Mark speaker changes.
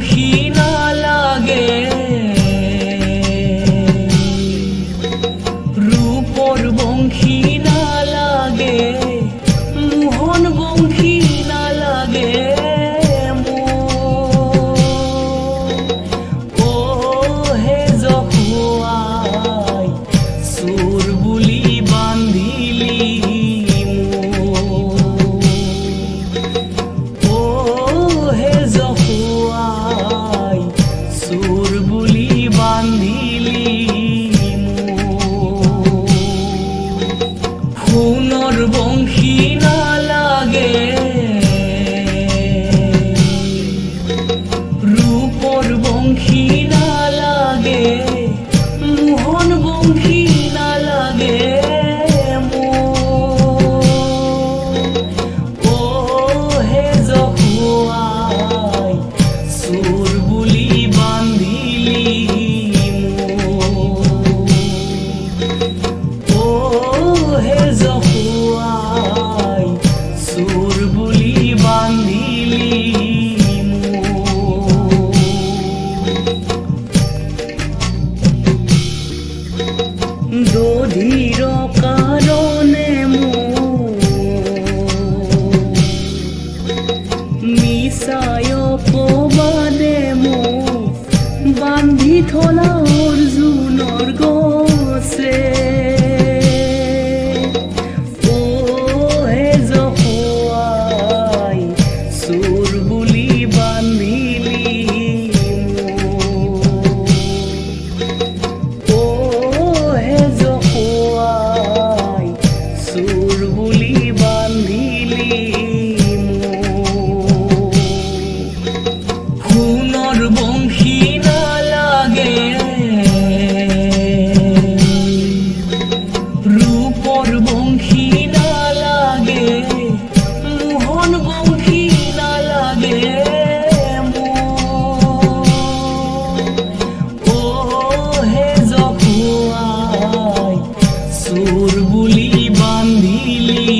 Speaker 1: বংশী না লাগে, রূপর বংশী না লাগে, মোহন বংশী না লাগে। ও হে জখুয়াই চোৰ বুলি বান্ধিলি, চোৰ বুলি বান্ধিলি সোণৰ বংশী না লাগে, ৰূপৰ বংশী না লাগে, মোহন বংশী না লাগে। ও হে জখুয়াই চোৰ বুলি বান্ধিলি, ও হে জখুয়াই চোৰ বুলি বান্ধিলি। দধিৰ কাৰণে মিছাই অপবাদে মোক বান্ধি থলা অৰ্জুনৰ গছে। ও হে জখুৱাই চোৰ বুলি বান্ধিলি, ও হে জখুৱাই চোৰ বুলি বান্ধিলি। সোণৰ বংশী না লাগে, ৰূপৰ বংশী না লাগে, মোহন বংশী না লাগে। ও হে জখুৱাই চোৰ বুলি বান্ধিলি,